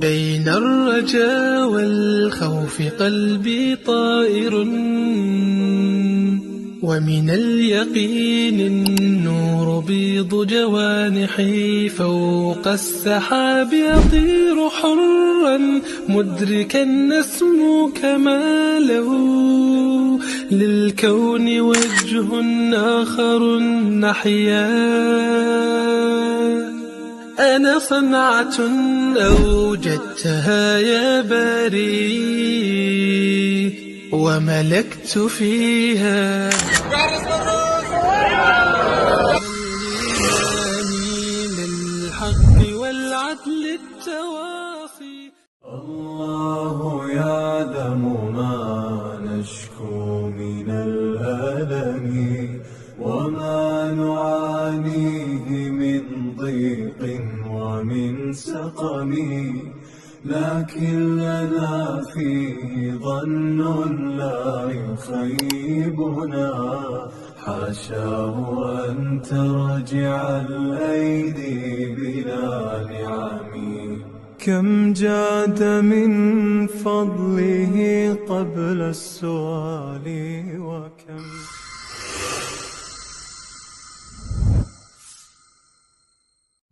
بين الرجاء والخوف قلبي طائر، ومن اليقين النور بيض جوانحي، فوق السحاب يطير حرا مدركا نسمو كماله، للكون وجه آخر نحيا. أنا صنعة أوجدتها يا باري، وملكت فيها للحق والعدل التواصي. الله يعلم ما نشكو من الألم، وما نعانيه من ضيق ومن سقم، لكن لنا فيه ظن لا يخيبنا، حاشاه أن ترجع الأيدي بلا نعم. كم جاد من فضله قبل السؤال، وكم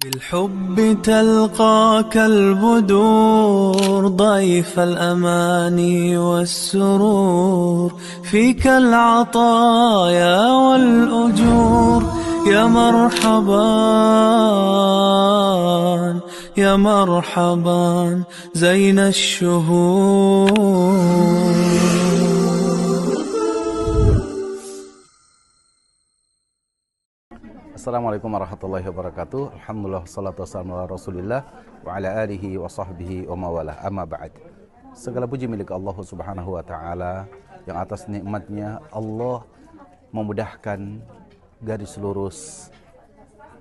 بالحب تلقاك البدور، ضيف الأماني والسرور، فيك العطايا والأجور. يا مرحبا يا مرحبا زين الشهور. Assalamualaikum warahmatullahi wabarakatuh. Alhamdulillah, wassalatu wassalamu ala rasulillah wa ala alihi wa sahbihi wa mawalah, amma ba'd. Segala puji milik Allah subhanahu wa ta'ala, yang atas nikmatnya Allah memudahkan garis lurus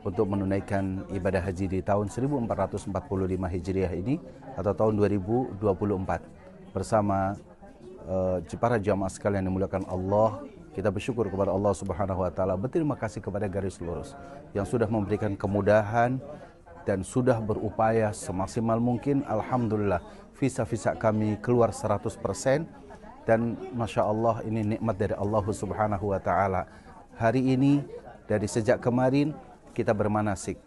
untuk menunaikan ibadah haji di tahun 1445 Hijriah ini, atau tahun 2024. Bersama para jamaah sekalian yang dimuliakan Allah, kita bersyukur kepada Allah Subhanahu wa taala, berterima kasih kepada garis lurus yang sudah memberikan kemudahan dan sudah berupaya semaksimal mungkin. Alhamdulillah, visa-visa kami keluar 100%, dan Masya Allah, ini nikmat dari Allah Subhanahu wa taala. Hari ini, dari sejak kemarin kita bermanasik,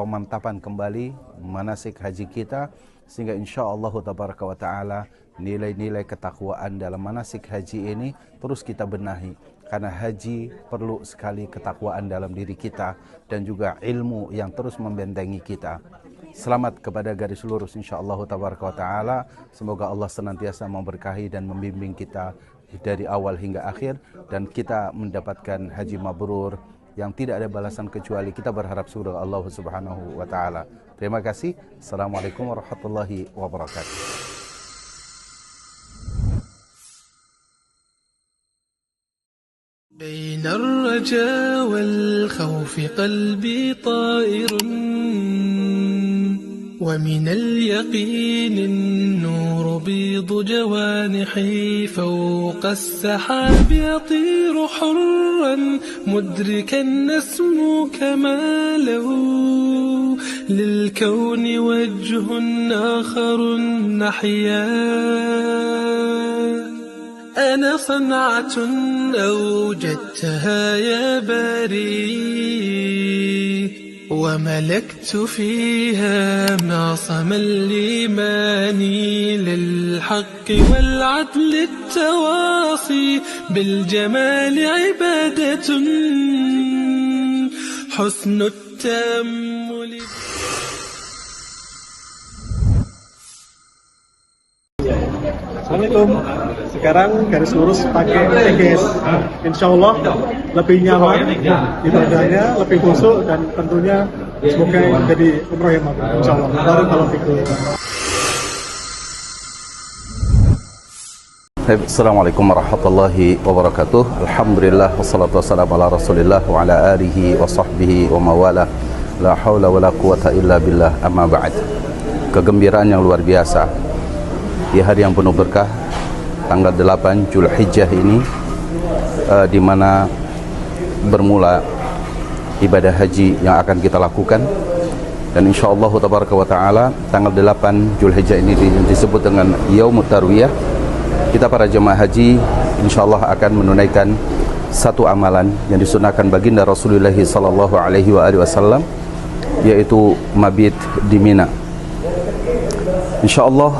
pemantapan kembali manasik haji kita, sehingga insya Allah tabaraka wa ta'ala nilai-nilai ketakwaan dalam manasik haji ini terus kita benahi, karena haji perlu sekali ketakwaan dalam diri kita dan juga ilmu yang terus membentengi kita. Selamat kepada garis lurus insya Allah tabaraka wa ta'ala. Semoga Allah senantiasa memberkahi dan membimbing kita dari awal hingga akhir, dan kita mendapatkan haji mabrur yang tidak ada balasan kecuali kita berharap surga Allah Subhanahu wa taala. Terima kasih. Assalamualaikum warahmatullahi wabarakatuh. بين الرجاء والخوف قلبي طائر، ومن اليقين النور بيض جوانحي، فوق السحاب يطير حرا مدركا نسمو كماله، للكون وجه آخر نحيا. أنا صنعة أوجدتها يا باري، وملكت فيها معصم الإيمان، للحق والعدل التواصي، بالجمال عبادة حسن التأمل. Assalamualaikum. Sekarang garis lurus pakai EGS. Insya Allah lebih nyaman, ibadahnya lebih khusyuk, dan tentunya semoga menjadi umroh yang mabrur. Insya Allah. Barakallahu fikum. Assalamualaikum warahmatullahi wabarakatuh. Alhamdulillah, wassalatu wassalamu ala rasulillah wa ala alihi wa sahbihi wa mawalah. La hawla wa la quwata illa billah, amma ba'd. Kegembiraan yang luar biasa di hari yang penuh berkah, tanggal 8 Zulhijjah ini, di mana bermula ibadah haji yang akan kita lakukan. Dan insyaallah tabaraka wa taala tanggal 8 Zulhijjah ini disebut dengan Yaumut Tarwiyah. Kita para jemaah haji insyaallah akan menunaikan satu amalan yang disunahkan baginda Rasulullah sallallahu alaihi wasallam, yaitu mabit di Mina. Insyaallah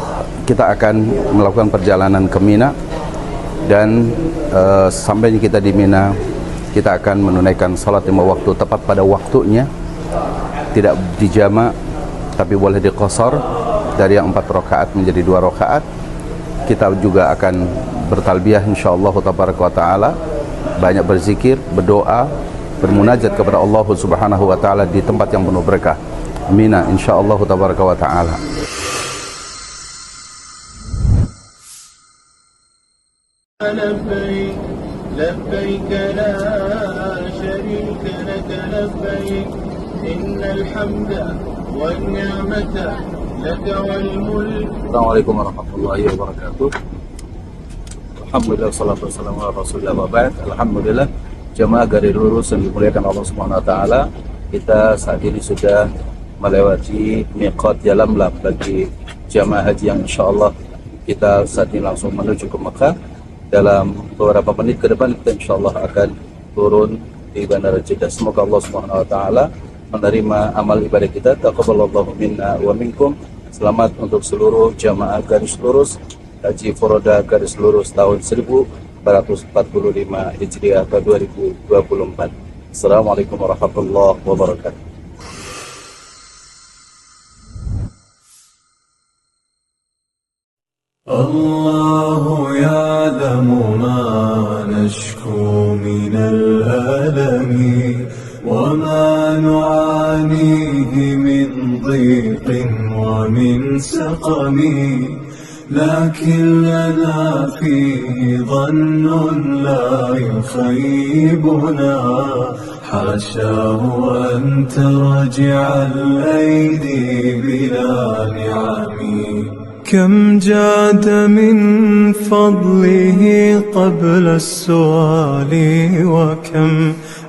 kita akan melakukan perjalanan ke Mina, dan sampainya kita di Mina kita akan menunaikan salat 5 waktu tepat pada waktunya, tidak dijamak tapi boleh diqasar dari yang 4 rakaat menjadi 2 rakaat. Kita juga akan bertalbiyah insyaallah tabaraka wa taala, banyak berzikir, berdoa, bermunajat kepada Allah Subhanahu wa taala di tempat yang penuh berkah Mina insyaallah tabaraka wa taala. لبيك لبيك لا شريك لك لبيك إن الحمد والنعمة لك والملك. Assalamualaikum warahmatullahi wabarakatuh. Alhamdulillah, salatu wassalamu ala rasulillah wa ba'd. Alhamdulillah, jamaah garis lurus yang dimuliakan Allah Subhanahu wa taala, kita saat ini sudah melewati miqat Yalamlam bagi jamaah haji yang insyaallah kita saat ini langsung menuju ke Mekah. Dalam beberapa menit ke depan kita insyaallah akan turun di Bandara Jeddah. Semoga Allah Subhanahu wa taala menerima amal ibadah kita. Taqabbalallahu minna wa minkum. Selamat untuk seluruh jamaah garis lurus Haji Furoda garis lurus tahun 1445 Hijriah atau 2024. Assalamualaikum warahmatullahi wabarakatuh. الله يعلم ما نشكو من الألم وما نعانيه من ضيق ومن سقم، لكن لنا فيه ظن لا يخيبنا، حاشاه أن ترجع الأيدي بلا نعم. كم جاد من فضله قبل السؤال، وكم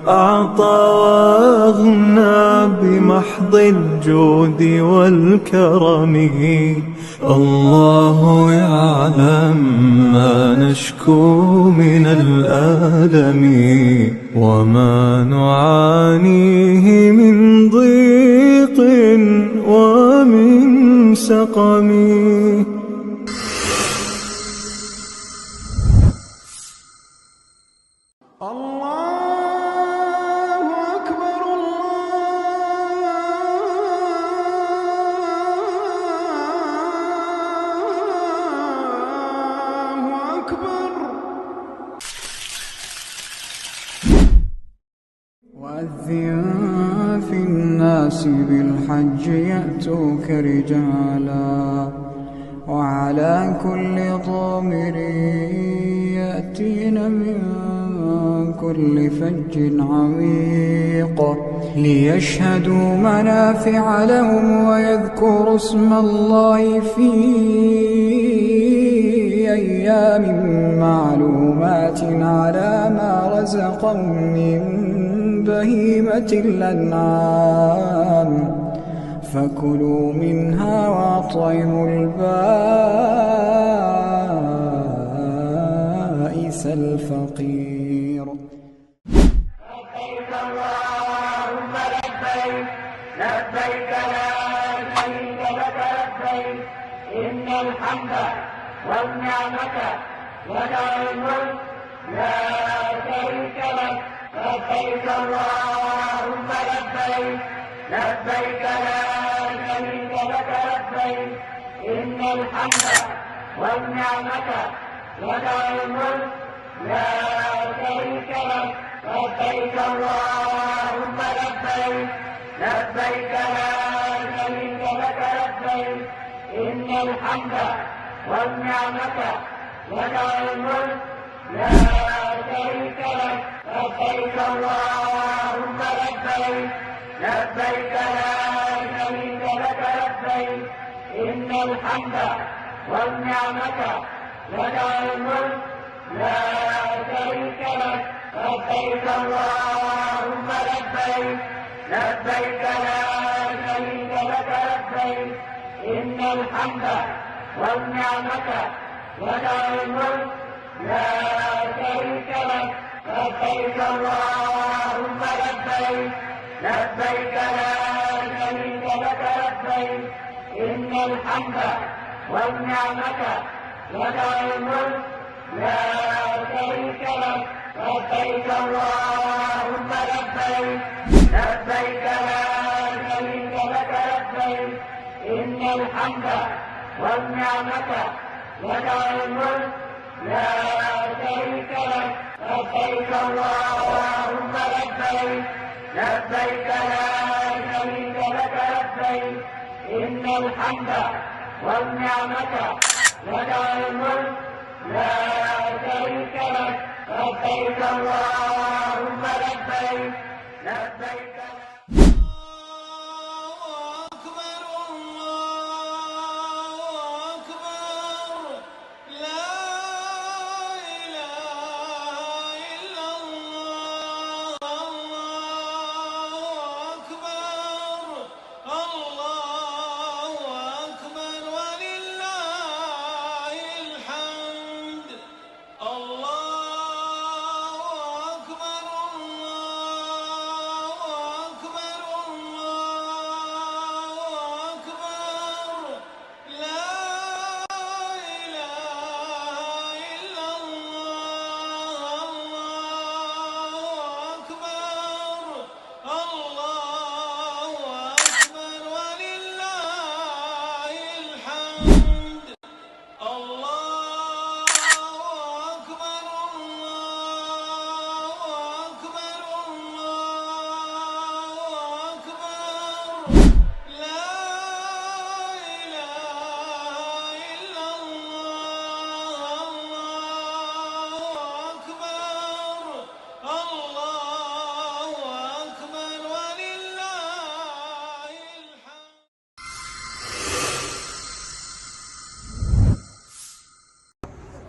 أعطى وأغنى بمحض الجود والكرم. الله يعلم ما نشكو من الألم وما نعانيه من ضيق ومن سقم. وأذن في الناس بالحج يأتوك رجالا وعلى كل ضامر يأتين من كل فج عميق ليشهدوا منافع لهم ويذكروا اسم الله في أيام معلومات على ما رزقهم من بهيمة الأنعام فكلوا منها وأطعموا البائس الفقير. لبيك اللهم لبيك لبيك لا شريك لك لبيك إن الحمد والنعمة لك الملك لا شريك لك. لبيك اللهم لبيك لبيك لا شريك لك لبيك إن الحمد والنعمة لك الملك لا شريك لك. لبيك اللهم لبيك لبيك لا شريك لك لبيك إن الحمد والنعمة لك الملك لا شريك لك. لبيك اللهم لبيك لبيك لا شريك لك لبيك إن الحمد والنعمة لك الملك لا شريك لك. لبيك اللهم لبيك لبيك لا شريك إن الحمد والنعمة لك والملك لا شريك لك لبيك اللهم لبيك لبيك لا شريك لك لبيك إن الحمد والنعمة لك والملك لا شريك لك لبيك اللهم لبيك لبيك لا شريك لك لبيك إن الحمد والنعمة لك والملك لا شريك لك لبيك اللهم لبيك لبيك لا شريك لك لبيك إن الحمد والنعمة لك والملك لا شريك لك لبيك اللهم لبيك لبيك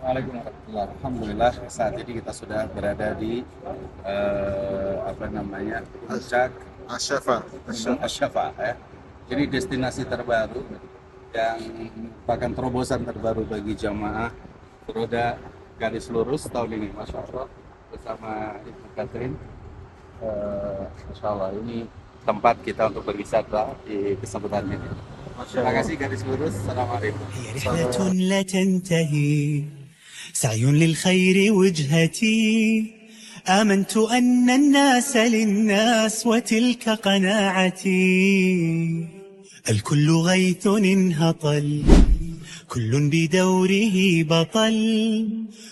Assalamualaikum warahmatullahi wabarakatuh. Alhamdulillah saat ini kita sudah berada di puncak Asy-Syafa ya. Ini destinasi terbaru yang merupakan terobosan terbaru bagi jamaah roda garis lurus tahun ini, Masya Allah, bersama Ibu Katrin. Masya Allah, ini tempat kita untuk berwisata di kesempatan ini. Terima kasih garis lurus. Assalamualaikum. رحلة لا تنتهي سعي للخير وجهتي آمنت أن الناس للناس وتلك قناعتي الكل غيث انهطل كل بدوره بطل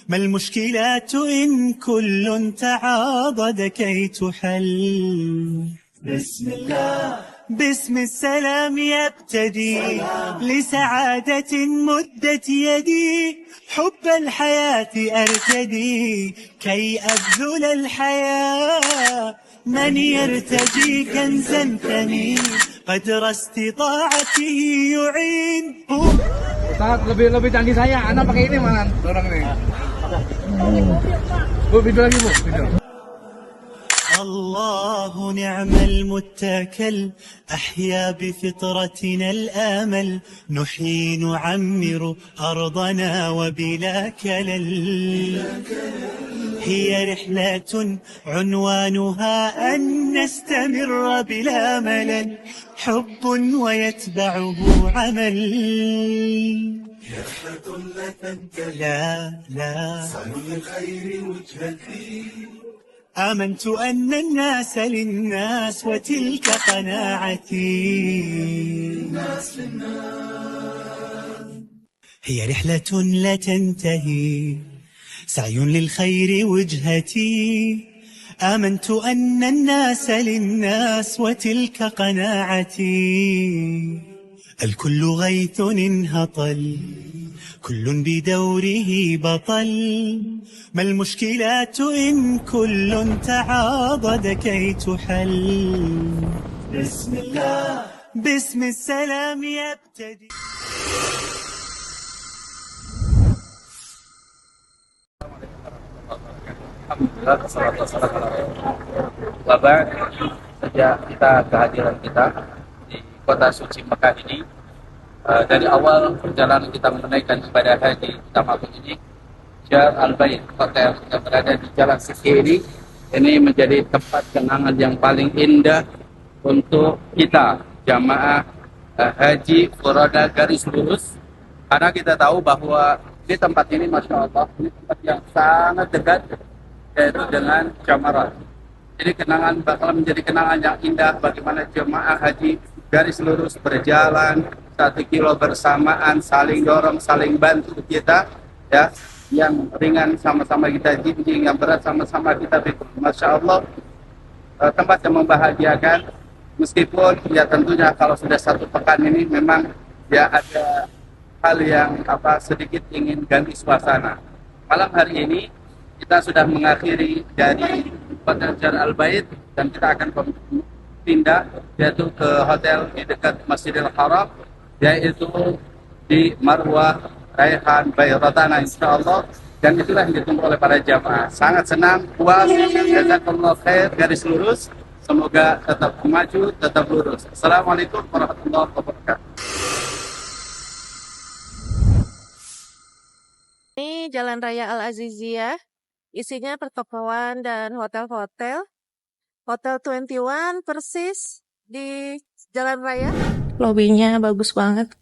ما المشكلات إن كل تعاضد كي تحل بسم الله باسم السلام يبتدي لسعادة مدت يدي حب الحياة أرتدي كي أبذل الحياة من يرتجي كنزا ثمين قدر استطاعته يعين Ustaz, lebih canggih saya. Anak pakai ini malah dorong nih. Bu, video lagi, Bu. Video. الله نعم المتكل أحيا بفطرتنا الآمل نحيي نعمر أرضنا وبلا كلل هي رحلة عنوانها أن نستمر بلا ملل حب ويتبعه عمل رحلة لا تنتهي لا سعي الخير وجهتي آمنت أن الناس للناس وتلك قناعتي الناس للناس هي رحلة لا تنتهي سعي للخير وجهتي آمنت أن الناس للناس وتلك قناعتي الكل غيث انهطل كل بدوره بطل ما المشكلات إن كل تعاضد كي تحل بسم الله باسم السلام يبتدي Alhamdulillah, wassalatu wassalamu ala Rasulillah. Sejak kita kehadiran kita di kota suci Mekah ini, dari awal perjalanan kita menunaikan ibadah haji tamattu ini, Jar Al-Bait Hotel yang berada di Jalan Siki ini menjadi tempat kenangan yang paling indah untuk kita jamaah haji furoda garis lurus, karena kita tahu bahwa di tempat ini Masya Allah ini tempat yang sangat dekat yaitu dengan Jamarat. Jadi kenangan bakal menjadi kenangan yang indah bagaimana jemaah haji garis lurus berjalan 1 kilo bersamaan, saling dorong, saling bantu kita, ya. Yang ringan sama-sama kita jinjing, yang berat sama-sama kita pikul. Masya Allah, tempat yang membahagiakan. Meskipun ya tentunya kalau sudah 1 pekan ini memang ya ada hal yang sedikit ingin ganti suasana. Malam hari ini kita sudah mengakhiri dari Hotel Jar Al-Bait dan kita akan pindah yaitu ke hotel di dekat Masjidil Haram, yaitu di Marwah Raihan Bayratana insyaallah, dan itulah yang ditunggu oleh para jamaah. Sangat senang, puas, jazakallahu khair garis lurus. Semoga tetap maju, tetap lurus. Assalamualaikum warahmatullahi wabarakatuh. Ini Jalan Raya Al-Aziziyah, isinya pertokoan dan hotel-hotel. Hotel 21 persis di Jalan Raya. Lobinya bagus banget.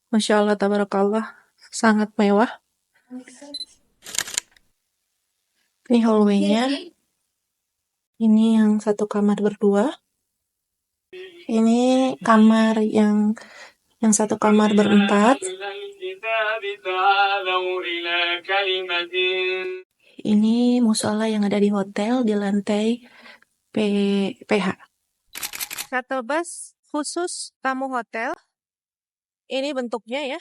Masya Allah, tabarakallah. Sangat mewah. Ini hallway-nya. Ini yang 1 kamar berdua. Ini kamar yang 1 kamar berempat. Ini musola yang ada di hotel di lantai PH. Shuttle bus khusus tamu hotel. Ini bentuknya ya.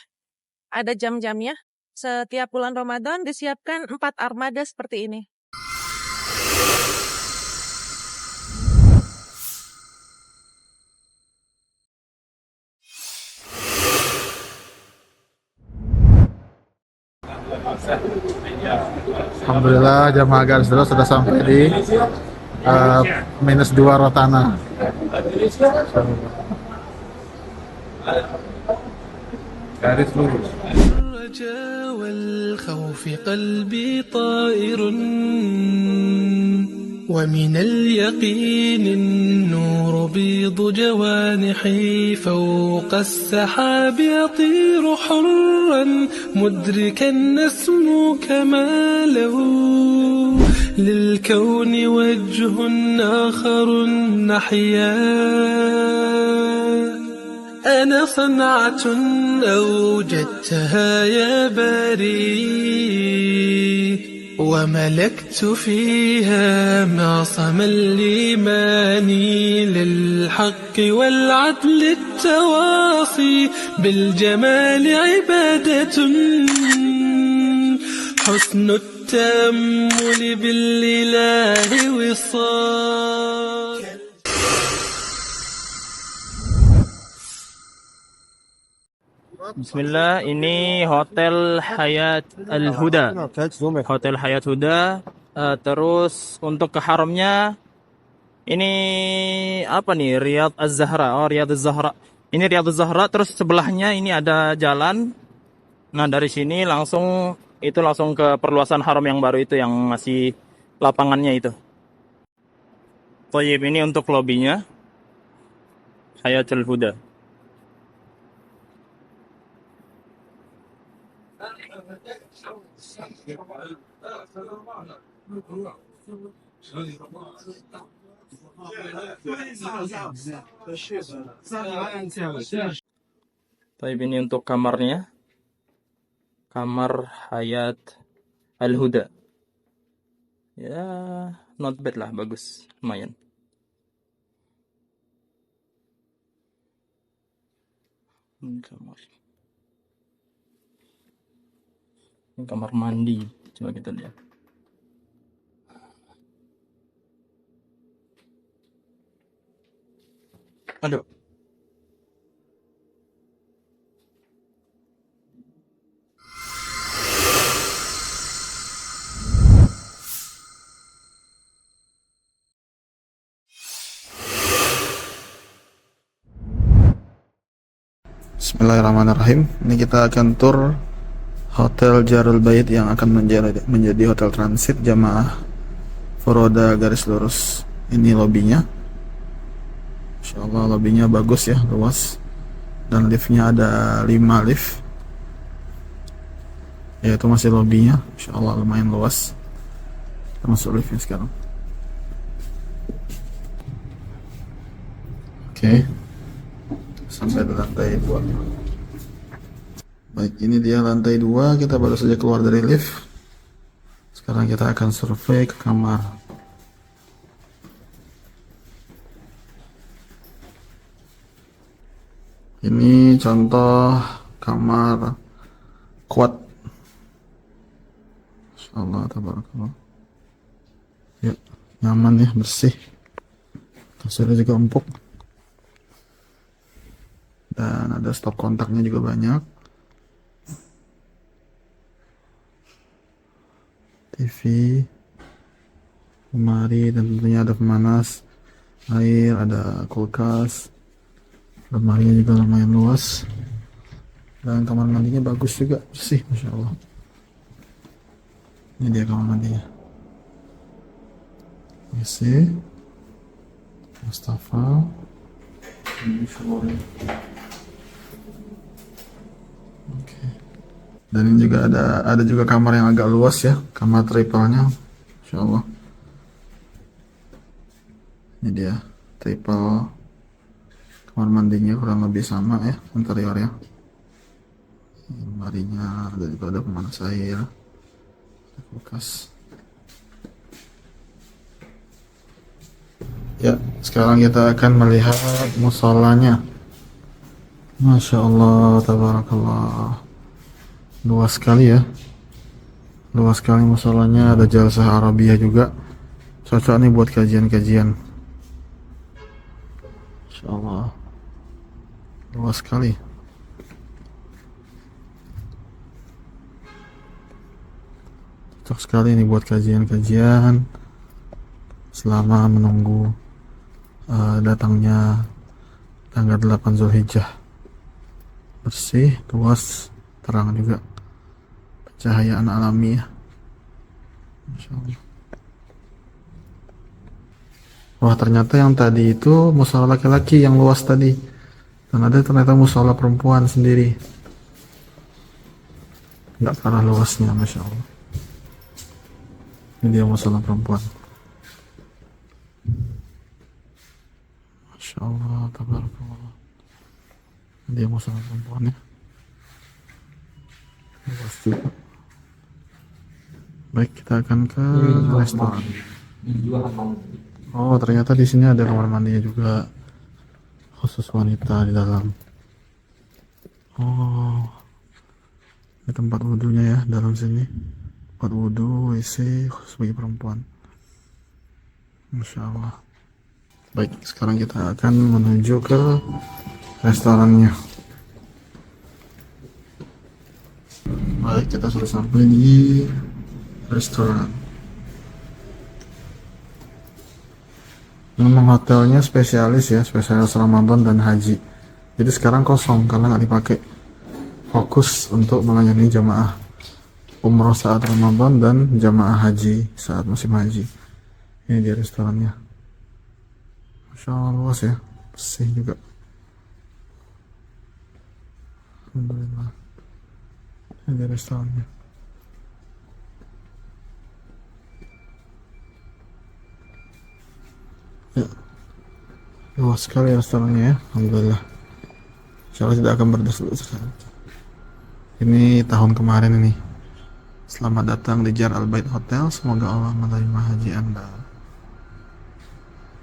Ada jam-jamnya. Setiap bulan Ramadan disiapkan 4 armada seperti ini. Alhamdulillah jamaah garis lurus sudah sampai di -2 Rotana. Garis lurus. والخوف قلبي طائر ومن اليقين النور بيض جوانحي فوق السحاب يطير حرا مدركا نسمو كماله للكون وجه آخر نحيا أنا صنعة أوجدتها يا باري وملكت فيها معصم الإيمان للحق والعدل التواصي بالجمال عبادة حسن التأمل بالإله وصال. Bismillah, ini Hotel Hayat Al-Huda. Hotel Hayat Huda. Terus untuk ke haramnya ini apa nih? Riyadh Az-Zahra. Oh, Riyadh Az-Zahra. Ini Riyadh Az-Zahra, terus sebelahnya ini ada jalan. Nah, dari sini langsung ke perluasan haram yang baru itu yang masih lapangannya itu. Thayyib, ini untuk lobinya. Hayat Al-Huda. Tapi ini untuk kamarnya, kamar Hayat Al-Huda. Ya, not bad lah, bagus, lumayan. Ini kamar mandi, coba kita lihat. Aduh. Bismillahirrahmanirrahim. Ini kita akan tur Hotel Jarul Bait yang akan menjadi hotel transit jamaah Furoda garis lurus. Ini lobinya. Insyaallah lobinya bagus ya, luas. Dan liftnya ada 5 lift. Ya itu masih lobinya. Insyaallah lumayan luas. Kita masuk liftnya sekarang. Oke. Sampai di lantai 2. Baik, ini dia lantai 2. Kita baru saja keluar dari lift. Sekarang kita akan survei ke kamar. Ini contoh kamar quad. Insyaallah tabarakallah. Ya, nyaman ya, bersih. Kasurnya juga empuk. Dan ada stop kontaknya juga banyak. TV, lemari, dan tentunya ada pemanas air, ada kulkas. Lemarinya juga lumayan luas. Dan kamar mandinya bagus juga, bersih, Masya Allah. Ini dia kamar mandinya. WC Mustafa. Ini showernya. Oke. Dan ini juga ada juga kamar yang agak luas ya, kamar triple-nya, Insya Allah. Ini dia triple, kamar mandinya kurang lebih sama ya interiornya. Lemarinya ada juga, ada pemanas air, ada kulkas. Ya, sekarang kita akan melihat musolanya. Masya Allah, tabarakallah. Luas sekali ya. Luas sekali musolanya, ada jalsah Arabiah juga. Cocok nih buat kajian-kajian. Masya Allah. Luas sekali. Cocok sekali nih buat kajian-kajian selama menunggu datangnya tanggal 8 Zulhijjah. Bersih, luas, terang juga, pencahayaan alami ya. Masya Allah. Wah, ternyata yang tadi itu musola laki-laki yang luas tadi, dan ada ternyata musola perempuan sendiri, nggak kalah luasnya. Masya Allah. Ini dia musola perempuan. Masya Allah, tabarakallah. Dia musola perempuan ya. Luas juga. Baik, kita akan ke restoran. Oh, ternyata di sini ada kamar mandinya juga khusus wanita di dalam. Oh, ini tempat wudhunya ya dalam sini. Tempat wudhu, WC khusus bagi perempuan. Masya Allah. Baik, sekarang kita akan menuju ke restorannya. Baik, kita sudah sampai di restoran. Memang hotelnya spesialis ya, spesialis Ramadan dan haji. Jadi sekarang kosong karena nggak dipakai. Fokus untuk melayani jamaah umroh saat Ramadan dan jamaah haji saat musim haji. Ini dia restorannya. Masya Allah, luas ya, bersih juga. Alhamdulillah. Ini dia restorannya. Ya, luas sekali restorannya ya, alhamdulillah. Insyaallah tidak akan berdesak-desak. Ini tahun kemarin ini. Selamat datang di Jar Al Bait Hotel. Semoga Allah menerima haji Anda.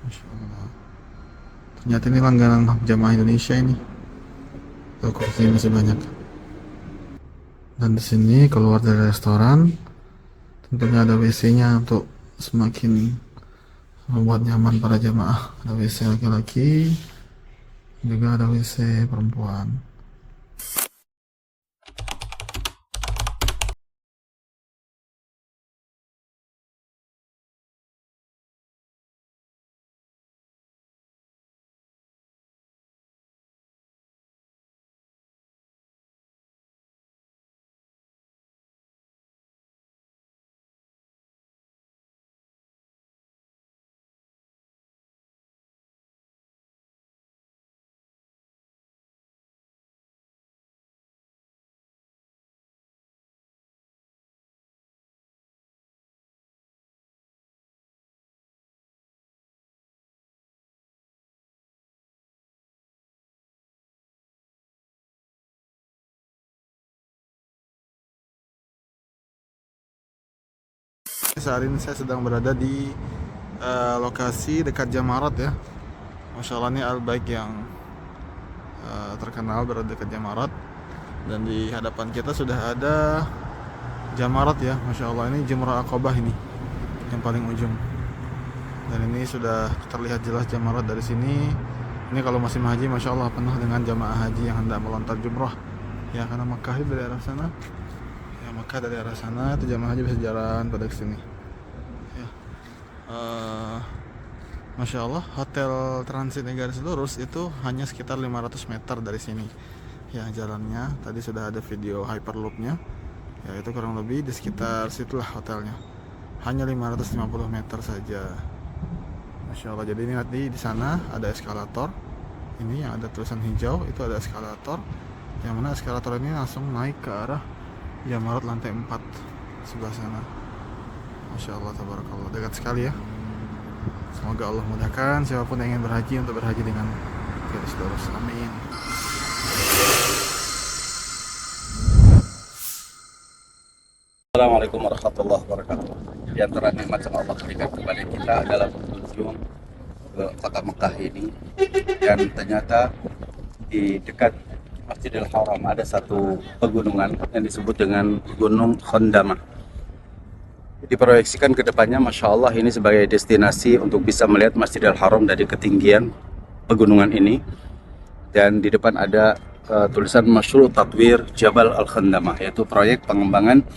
Masya Allah. Ternyata ini langganan jamaah Indonesia ini. Tuh, kursinya masih banyak. Dan di sini keluar dari restoran, tentunya ada WC-nya untuk semakin membuat nyaman para jamaah. Ada WC laki-laki, juga ada WC perempuan. Saat ini saya sedang berada di lokasi dekat Jamarat ya. Masya Allah, ini Al-Baik yang terkenal berada dekat Jamarat. Dan di hadapan kita sudah ada Jamarat ya. Masya Allah, ini Jamrah Aqabah ini yang paling ujung. Dan ini sudah terlihat jelas Jamarat dari sini. Ini kalau musim haji, Masya Allah penuh dengan jamaah haji yang hendak melontar jumrah ya, karena Makkah itu dari arah sana ya, Makkah dari arah sana itu jamaah haji bisa jalan pada kesini ya. Masya Allah, hotel transit Garis Lurus itu hanya sekitar 500 meter dari sini ya jalannya. Tadi sudah ada video hyperloopnya ya, itu kurang lebih di sekitar situlah hotelnya, hanya 550 meter saja. Masya Allah. Jadi ini nanti di sana ada eskalator. Ini yang ada tulisan hijau itu ada eskalator. Yang mana eskalator ini langsung naik ke arah Jamarat lantai 4 sebelah sana. Masya Allah, tabarakallah, dekat sekali ya. Semoga Allah mudahkan siapapun yang ingin berhaji untuk berhaji dengan garis lurus. Amin. Assalamualaikum warahmatullahi wabarakatuh. Di antara nikmat yang Allah berikan kepada kita adalah berkunjung ke kota Mekah ini. Dan ternyata di dekat Masjidil Haram ada satu pegunungan yang disebut dengan Gunung Khandamah. Diproyeksikan ke depannya, Masya Allah, ini sebagai destinasi untuk bisa melihat Masjidil Haram dari ketinggian pegunungan ini. Dan di depan ada tulisan Masyru' Tatwir Jabal Al-Khandamah, yaitu proyek pengembangan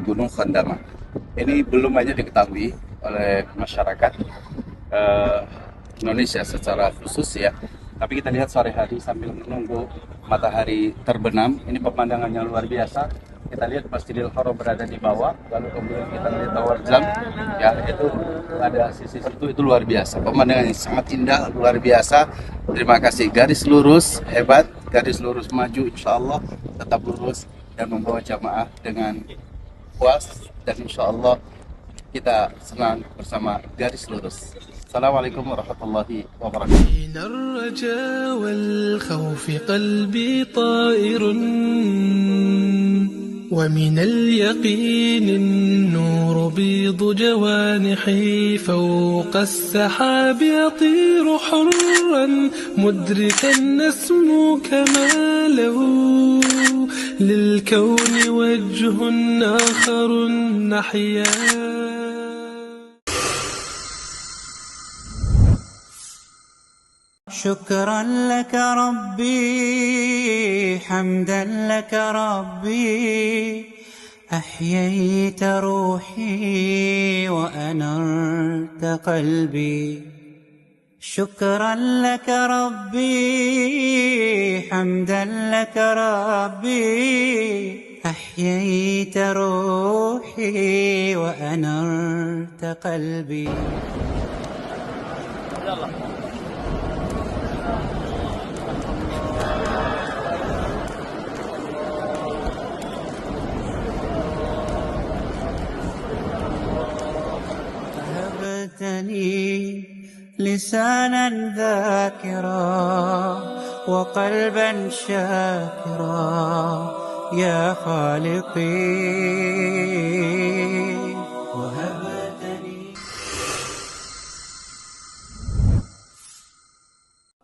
Gunung Khandamah. Ini belum banyak diketahui oleh masyarakat Indonesia secara khusus ya. Tapi kita lihat sore hari sambil menunggu matahari terbenam, ini pemandangannya luar biasa. Kita lihat Masjidil Haram berada di bawah, lalu kemudian kita lihat Tower Jam ya, itu ada sisi situ, itu luar biasa. Pemandangannya sangat indah, luar biasa. Terima kasih. Garis lurus hebat, garis lurus maju, insya Allah tetap lurus dan membawa jamaah dengan puas, dan insya Allah kita senang bersama garis lurus. Assalamualaikum warahmatullahi wabarakatuh. من الرجاء والخوف قلبي طائر ومن اليقين النور بيض جوانحي فوق السحاب يطير حرا مدركا نسمو كماله للكون وجه آخر نحيا. شكرا لك ربي حمدا لك ربي أحييت روحي وأنرت قلبي. شكرا لك ربي حمدا لك ربي أحييت روحي وأنرت قلبي. لسانا ذاكرا وقلبا شاكرا يا خالقي وهبتني.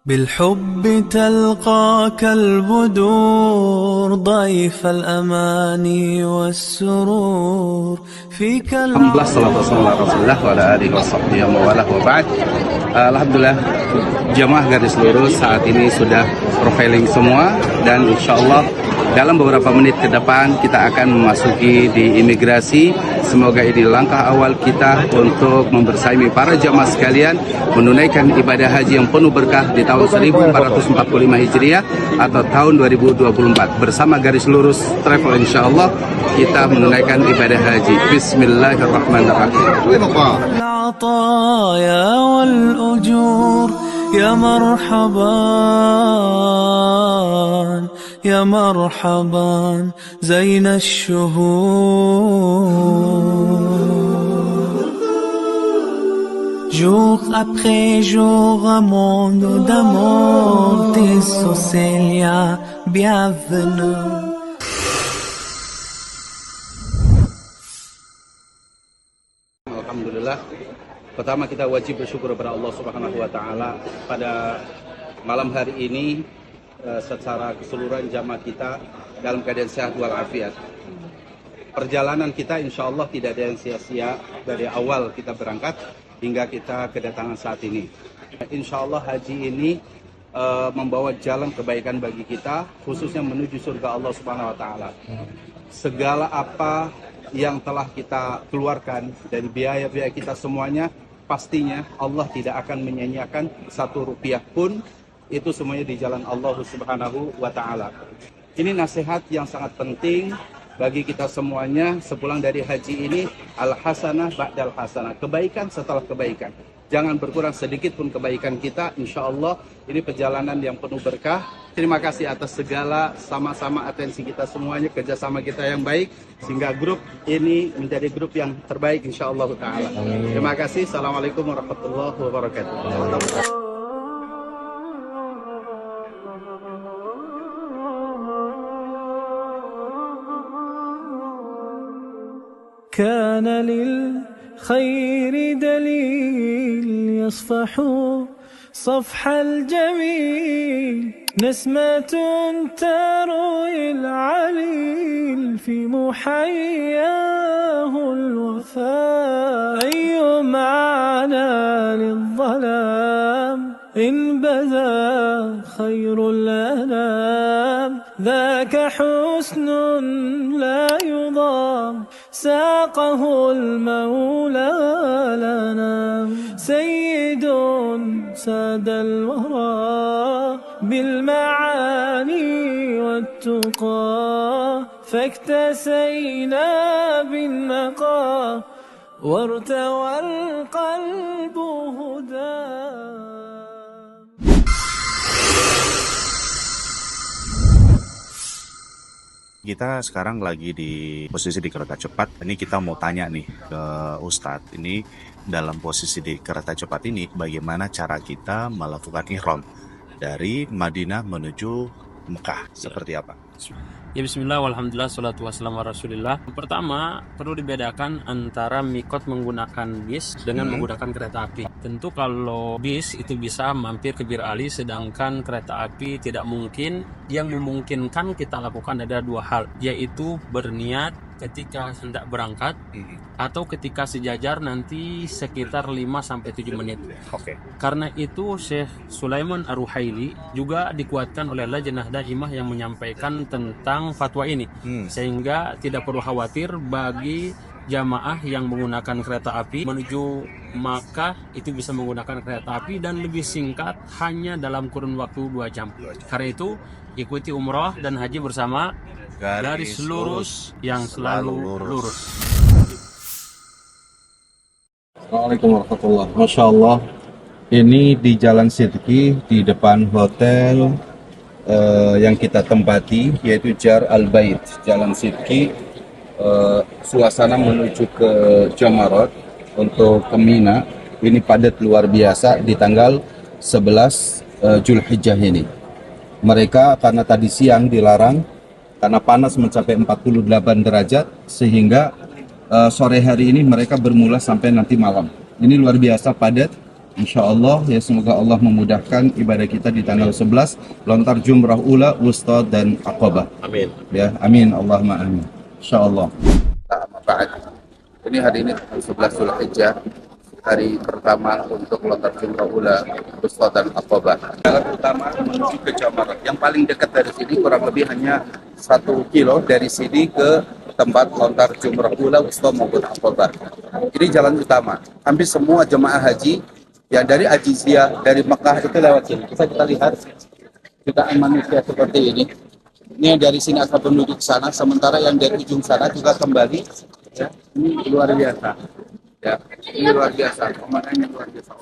بالحب تلقاك البدور ضيف الأماني والسرور فيك. Alhamdulillah, salatu wassalamu ala Rasulillah wa ala alihi washabbihi wa walah wa ba'd. Alhamdulillah, jamaah garis lurus saat ini sudah profiling semua, dan insya Allah dalam beberapa menit ke depan kita akan memasuki di imigrasi. Semoga ini langkah awal kita untuk membersamai para jamaah sekalian menunaikan ibadah haji yang penuh berkah di tahun 1445 Hijriah atau tahun 2024. Bersama garis lurus travel, insya Allah kita menunaikan ibadah haji. Bismillahirrahmanirrahim. العطايا والأجور يا مرحبا يا مرحبا زين الشهور. Jour après jour, un monde d'amour, tes Célia, bienvenue. Alhamdulillah. Pertama kita wajib bersyukur kepada Allah Subhanahu wa taala pada malam hari ini secara keseluruhan jamaah kita dalam keadaan sehat walafiat. Perjalanan kita insya Allah tidak ada yang sia-sia dari awal kita berangkat hingga kita kedatangan saat ini. Insya Allah haji ini membawa jalan kebaikan bagi kita, khususnya menuju surga Allah Subhanahu wa taala. Segala apa yang telah kita keluarkan dari biaya-biaya kita semuanya, pastinya Allah tidak akan menyanyiakan 1 rupiah pun, itu semuanya di jalan Allah Subhanahu wa taala. Ini nasihat yang sangat penting bagi kita semuanya sepulang dari haji ini, al-hasanah ba'dal hasanah, kebaikan setelah kebaikan. Jangan berkurang sedikit pun kebaikan kita, insya Allah ini perjalanan yang penuh berkah. Terima kasih atas segala sama-sama atensi kita semuanya, kerjasama kita yang baik, sehingga grup ini menjadi grup yang terbaik insya Allah ta'ala. Terima kasih. Assalamualaikum warahmatullahi wabarakatuh. كان للخير دليل يصفح صفح الجميل نسمة تروي العليل في محياه الوفاء أي معنى للظلام إن بدا خير الأنام ذاك حسن لا يضام ساقه المولى لنا سيد ساد الورى بالمعاني والتقى فاكتسينا بالنقى وارتوى القلب هدى. Kita sekarang lagi di posisi di kereta cepat. Ini kita mau tanya nih ke Ustadz. Ini dalam posisi di kereta cepat ini, bagaimana cara kita melakukan ihram dari Madinah menuju Mekah? Seperti apa? Ya bismillah, walhamdulillah, salatu wassalamu ala rasulillah. Pertama, perlu dibedakan antara mikot menggunakan bis dengan menggunakan kereta api. Tentu kalau bis itu bisa mampir ke Bir Ali, sedangkan kereta api tidak mungkin. Yang memungkinkan kita lakukan ada 2 hal, yaitu berniat ketika hendak berangkat atau ketika sejajar nanti sekitar 5-7 menit. Oke. Karena itu Syekh Sulaiman Ar-Ruhaili juga dikuatkan oleh Lajnah Daimah yang menyampaikan tentang fatwa ini, sehingga tidak perlu khawatir bagi jamaah yang menggunakan kereta api menuju Makkah, itu bisa menggunakan kereta api dan lebih singkat, hanya dalam kurun waktu 2 jam. Karena itu ikuti umrah dan haji bersama garis lurus yang selalu lurus. Assalamualaikum warahmatullahi wabarakatuh. Masya Allah, ini di Jalan Sidki di depan hotel yang kita tempati, yaitu Jar Al-Bait, Jalan Sidki. Suasana menuju ke Jamarat untuk ke Mina ini padat luar biasa di tanggal 11 Zulhijjah ini. Mereka karena tadi siang dilarang karena panas mencapai 48 derajat, sehingga sore hari ini mereka bermula sampai nanti malam. Ini luar biasa padat. Insya Allah ya, semoga Allah memudahkan ibadah kita di tanggal 11 lontar jumrah ula, wusta dan aqabah. Amin. Ya, amin Allahumma amin. Insyaallah. Ini hari ini 11 Zulhijjah, hari pertama untuk lontar jumrah ula, wusta dan aqabah. Jalan utama menuju ke Jamarat. Yang paling dekat dari sini kurang lebih hanya 1 kilo dari sini ke tempat lontar jumrah ula, wusta maupun aqabah. Ini jalan utama. Hampir semua jemaah haji yang dari Ajiziyah, dari Mekah itu lewat sini. Bisa kita lihat jutaan manusia seperti ini. Ini yang dari sini akan menuju ke sana, sementara yang dari ujung sana juga kembali. Ya, ini luar biasa. Ya, ini luar biasa. Pemandangannya luar biasa.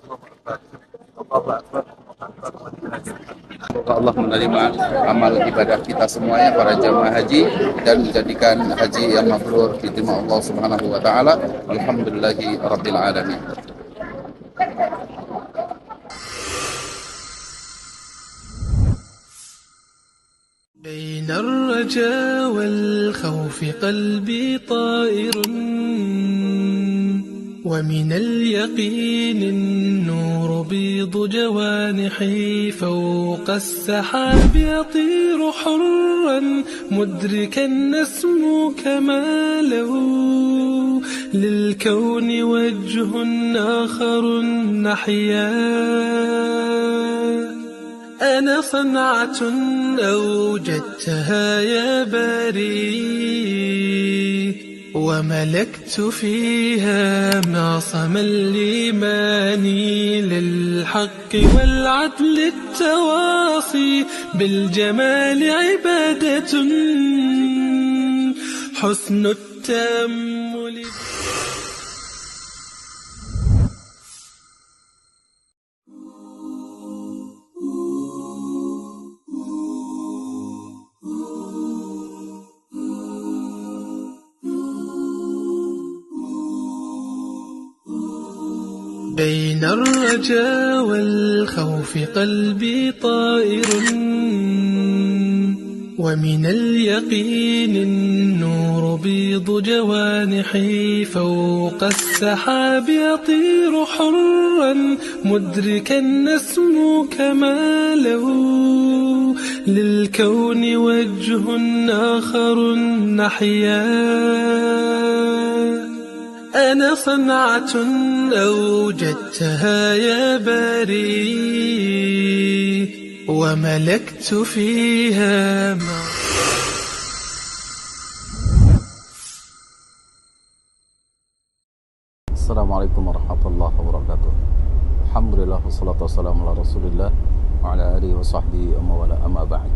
Semoga Allah menerima amal ibadah kita semuanya, para jamaah haji, dan menjadikan haji yang mabrur diterima Allah Subhanahu wa taala. Alhamdulillahi rabbil alamin. بين الرجاء والخوف قلبي طائر ومن اليقين النور بيض جوانحي فوق السحاب يطير حرا مدركا نسمو كماله للكون وجه آخر نحيا أنا صنعة أوجدتها يا باري وملكت فيها معصم الإيمان للحق والعدل التواصي بالجمال عبادة حسن التأمل. بين الرجاء والخوف قلبي طائر ومن اليقين النور بيض جوانحي فوق السحاب يطير حرا مدركا نسمو كماله للكون وجه آخر نحيا أنا صنعة أوجدتها يا باري وملكت فيها Assalamualaikum warahmatullahi wabarakatuh. Alhamdulillah wassalatu wassalamu ala Rasulillah wa ala alihi wa sahbihi amma ba'd.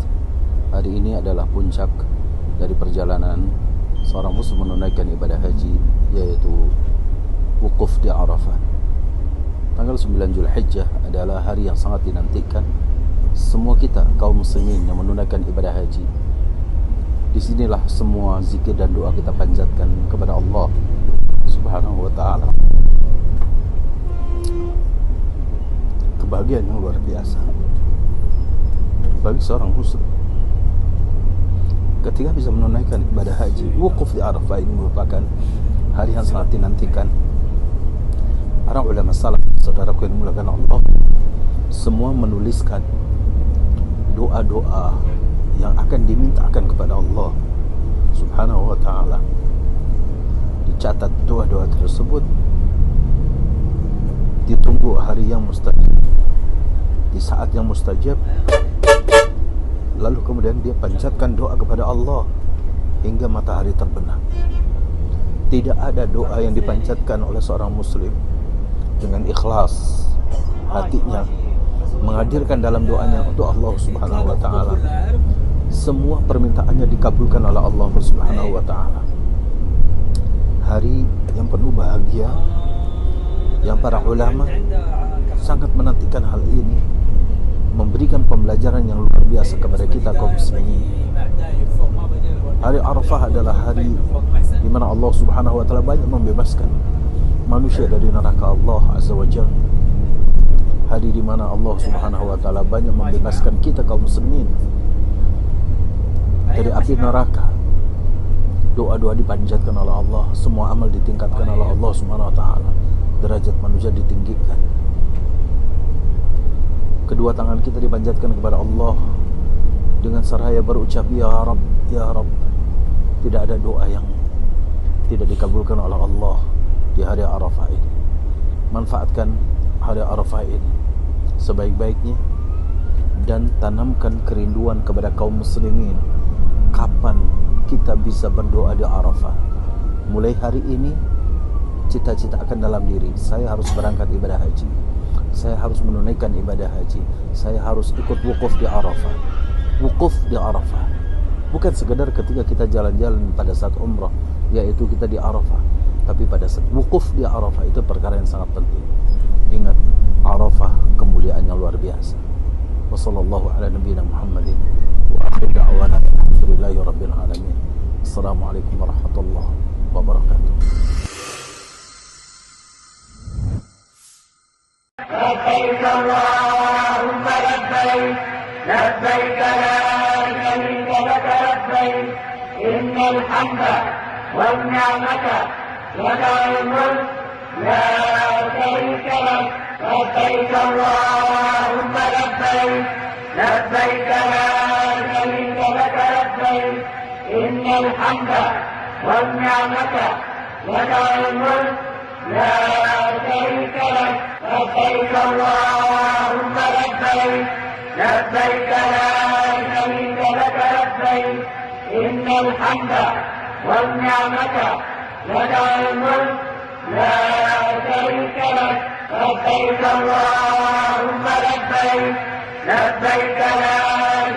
Hari ini adalah puncak dari perjalanan seorang muslim menunaikan ibadah haji, yaitu wukuf di Arafah. Tanggal 9 Zulhijjah adalah hari yang sangat dinantikan semua kita kaum muslimin yang menunaikan ibadah haji. Disinilah semua zikir dan doa kita panjatkan kepada Allah Subhanahu wa ta'ala. Kebahagiaan yang luar biasa bagi seorang muslim ketika bisa menunaikan ibadah haji. Wukuf di Arafah ini merupakan hari yang sangat dinantikan. Para ulama salaf, saudaraku yang dimuliakan Allah, semua menuliskan doa-doa yang akan dimintakan kepada Allah Subhanahu wa ta'ala. Dicatat doa-doa tersebut, ditunggu hari yang mustajab, di saat yang mustajab, lalu kemudian dia panjatkan doa kepada Allah hingga matahari terbenam. Tidak ada doa yang dipanjatkan oleh seorang muslim dengan ikhlas hatinya, menghadirkan dalam doanya untuk Allah Subhanahu wa ta'ala, semua permintaannya dikabulkan oleh Allah Subhanahu wa ta'ala. Hari yang penuh bahagia, yang para ulama sangat menantikan hal ini, memberikan pembelajaran yang luar biasa kepada kita kaum muslimin. Hari Arafah adalah hari di mana Allah Subhanahu wa ta'ala banyak membebaskan manusia dari neraka Allah Azza wa Jalla. Hari di mana Allah Subhanahu wa ta'ala banyak membebaskan kita kaum muslimin dari api neraka. Doa-doa dipanjatkan oleh Allah, semua amal ditingkatkan oleh Allah Subhanahu wa ta'ala, derajat manusia ditinggikan. Kedua tangan kita dipanjatkan kepada Allah dengan seraya berucap ya Rabb, ya Rabb. Tidak ada doa yang tidak dikabulkan oleh Allah di hari Arafah ini. Manfaatkan hari Arafah ini sebaik-baiknya dan tanamkan kerinduan kepada kaum muslimin. Kapan kita bisa berdoa di Arafah? Mulai hari ini cita-cita akan dalam diri, saya harus berangkat ibadah haji, saya harus menunaikan ibadah haji, saya harus ikut wukuf di Arafah. Wukuf di Arafah bukan sekedar ketika kita jalan-jalan pada saat umrah, yaitu kita di Arafah, tapi pada saat wukuf di Arafah itu perkara yang sangat penting. Ingat, Arafah kemuliaannya luar biasa. Wassallallahu ala nabiyina Muhammadin wa akhir da'wana alhamdulillahi rabbil alamin. Assalamualaikum warahmatullahi wabarakatuh. لبيك اللهم لبيك لبيك لا شريك لك لبيك إن الحمد والنعمة لك الملك لا شريك لك لبيك اللهم لبيك لبيك لا شريك لك لبيك إن الحمد والنعمة لك والملك لا شريك لك لبيك اللهم لبيك لبيك لا شريك لك لبيك إن الحمد والنعمة لك والملك لا شريك لك لبيك اللهم لبيك لبيك لا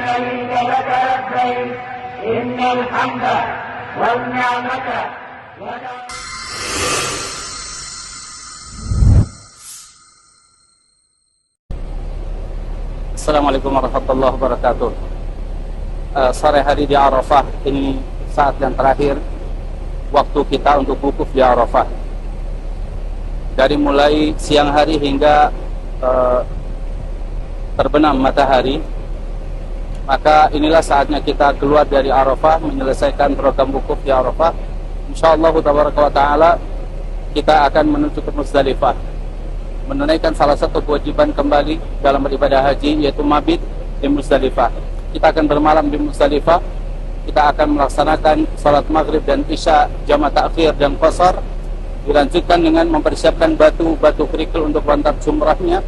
شريك لك لبيك إن الحمد والنعمة لك. Assalamualaikum warahmatullahi wabarakatuh. Sore hari di Arafah ini saat yang terakhir waktu kita untuk wukuf di Arafah. Dari mulai siang hari hingga terbenam matahari, maka inilah saatnya kita keluar dari Arafah menyelesaikan program wukuf di Arafah. Insyaallah tabaraka wa taala kita akan menuju ke Muzdalifah, menunaikan salah satu kewajiban kembali dalam beribadah haji, yaitu mabit di Muzdalifah. Kita akan bermalam di Muzdalifah. Kita akan melaksanakan salat maghrib dan isya jama' ta'khir dan qasar, dilanjutkan dengan mempersiapkan batu-batu kerikil untuk lantar jumrahnya,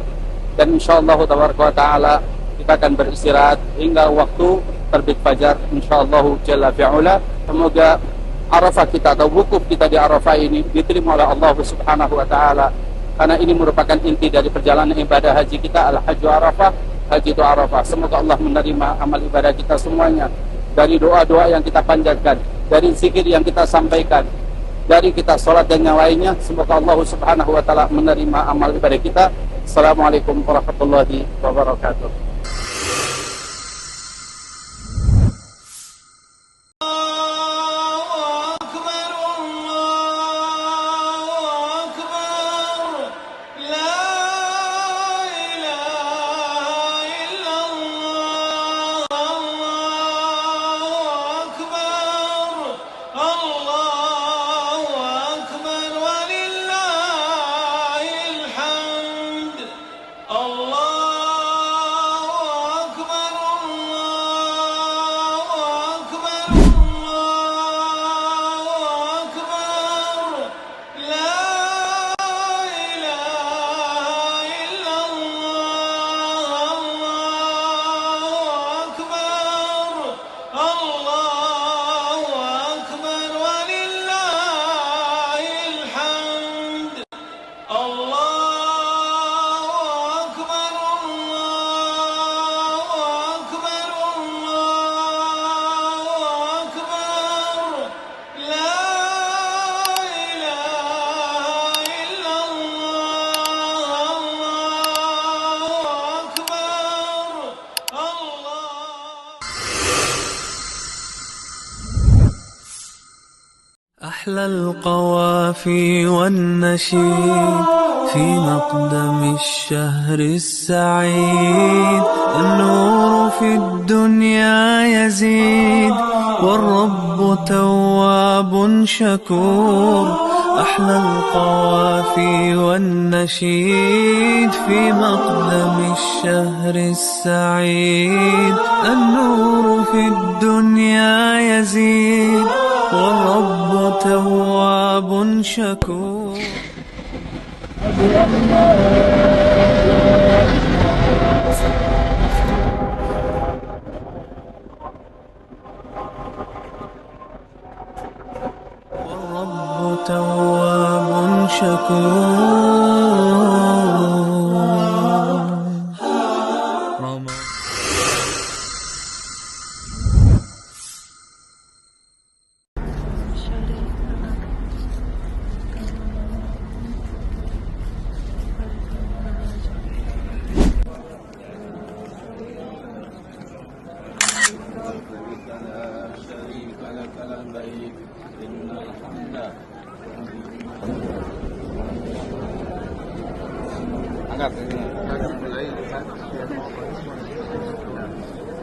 dan insyaallah tabaraka wa taala kita akan beristirahat hingga waktu terbit fajar insyaallah jalla fi'ula. Semoga Arafah kita atau wukuf kita di Arafah ini diterima oleh Allah Subhanahu wa taala, karena ini merupakan inti dari perjalanan ibadah haji kita, al-hajju Arafah, haji itu Arafah. Semoga Allah menerima amal ibadah kita semuanya, dari doa-doa yang kita panjatkan, dari zikir yang kita sampaikan, dari kita sholat dan yang lainnya. Semoga Allah Subhanahu wa taala menerima amal ibadah kita. Assalamualaikum warahmatullahi wabarakatuh. أحلى القوافي والنشيد في مقدم الشهر السعيد، النور في الدنيا يزيد والرب تواب شكور. أحلى القوافي والنشيد في مقدم الشهر السعيد، النور في الدنيا يزيد والرب تواب شكور. والرب تواب شكور.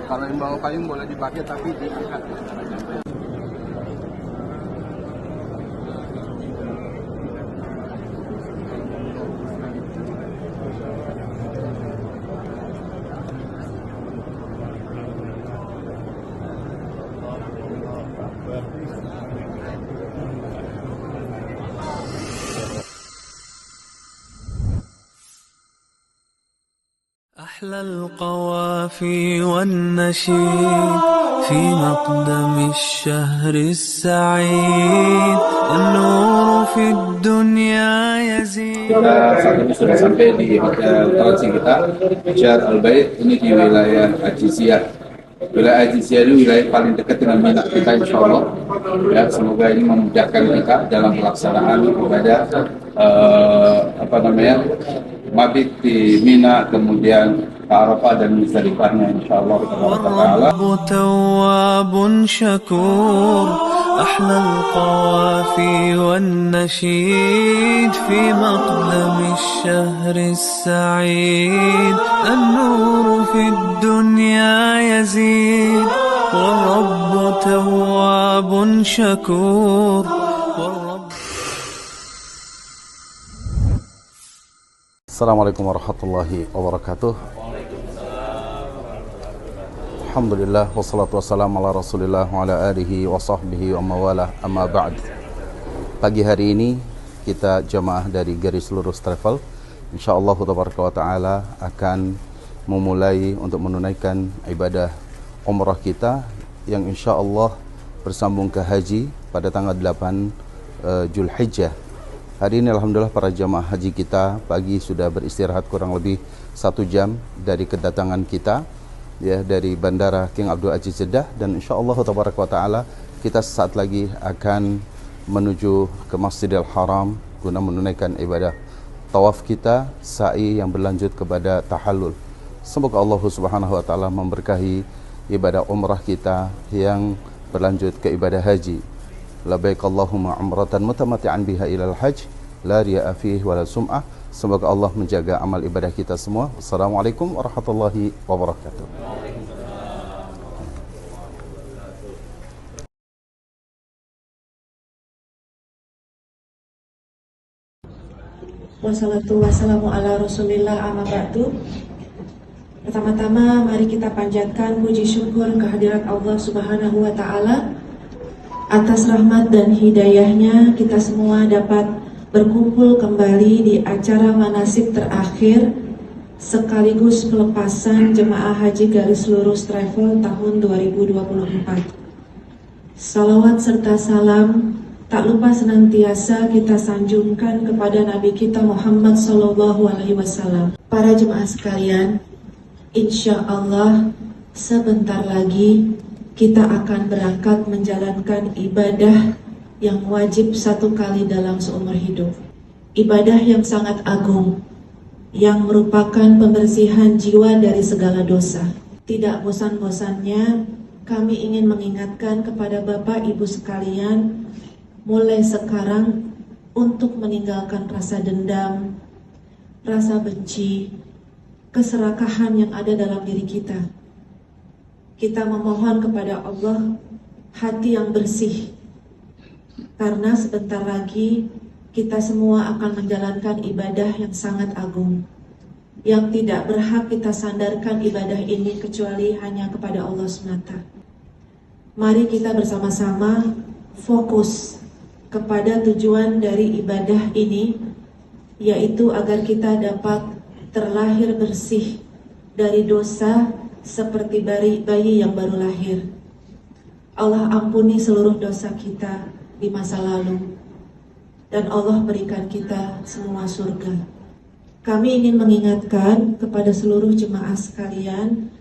Kalau yang bawa payung boleh dipakai tapi diangkat. أحلى القوافي والنشيد في مقدم الشهر السعيد النور في الدنيا يزيد. Kita saat ini sudah sampai di hotel transit kita, Jar Al-Bait, ini di wilayah Ajiziyah. Wilayah Ajiziyah ini wilayah paling dekat dengan Mina kita, insya Allah. Ya, semoga ini memudahkan kita dalam pelaksanaan ibadah mabit di Mina, kemudian Arafah dan Muzdalifahnya, insya Allah. والرب تواب شكور أحلى القوافي والنشيد في مقدم الشهر السعيد النور في الدنيا يزيد والرب تواب شكور. Assalamualaikum warahmatullahi wabarakatuh. Alhamdulillah wassalatu wassalamu ala Rasulillah wa ala alihi wa sahbihi wa mawalah, amma ba'd. Pagi hari ini kita jamaah dari Garis Lurus Travel insyaallah tabaraka wa taala akan memulai untuk menunaikan ibadah umrah kita yang insyaallah bersambung ke haji pada tanggal 8 Zulhijjah. Hari ini alhamdulillah para jamaah haji kita pagi sudah beristirahat kurang lebih 1 jam dari kedatangan kita ya dari Bandara King Abdul Aziz Jeddah, dan insyaallah tabaraka wa taala kita sesaat lagi akan menuju ke Masjidil Haram guna menunaikan ibadah tawaf kita, sa'i yang berlanjut kepada tahallul. Semoga Allah Subhanahu wa taala memberkahi ibadah umrah kita yang berlanjut ke ibadah haji. Labbaik Allahumma umratan mutamati'an biha ilal hajj la riya'a fihi wala sum'ah. Semoga Allah menjaga amal ibadah kita semua. Assalamualaikum warahmatullahi wabarakatuh. Wassalatu wassalamu ala Rasulillah, amma ba'du. Pertama-tama mari kita panjatkan puji syukur kehadirat Allah Subhanahu wa taala atas rahmat dan hidayahnya kita semua dapat berkumpul kembali di acara manasik terakhir sekaligus pelepasan jemaah haji Garis Lurus Travel tahun 2024. Salawat serta salam tak lupa senantiasa kita sanjungkan kepada Nabi kita Muhammad SAW. Para jemaah sekalian, insya Allah sebentar lagi kita akan berangkat menjalankan ibadah yang wajib 1 kali dalam seumur hidup. Ibadah yang sangat agung, yang merupakan pembersihan jiwa dari segala dosa. Tidak bosan-bosannya kami ingin mengingatkan kepada Bapak Ibu sekalian, mulai sekarang untuk meninggalkan rasa dendam, rasa benci, keserakahan yang ada dalam diri kita. Kita memohon kepada Allah hati yang bersih, karena sebentar lagi kita semua akan menjalankan ibadah yang sangat agung, yang tidak berhak kita sandarkan ibadah ini kecuali hanya kepada Allah semata. Mari kita bersama-sama fokus kepada tujuan dari ibadah ini, yaitu agar kita dapat terlahir bersih dari dosa seperti bayi yang baru lahir. Allah ampuni seluruh dosa kita di masa lalu, dan Allah berikan kita semua surga. Kami ingin mengingatkan kepada seluruh jemaah sekalian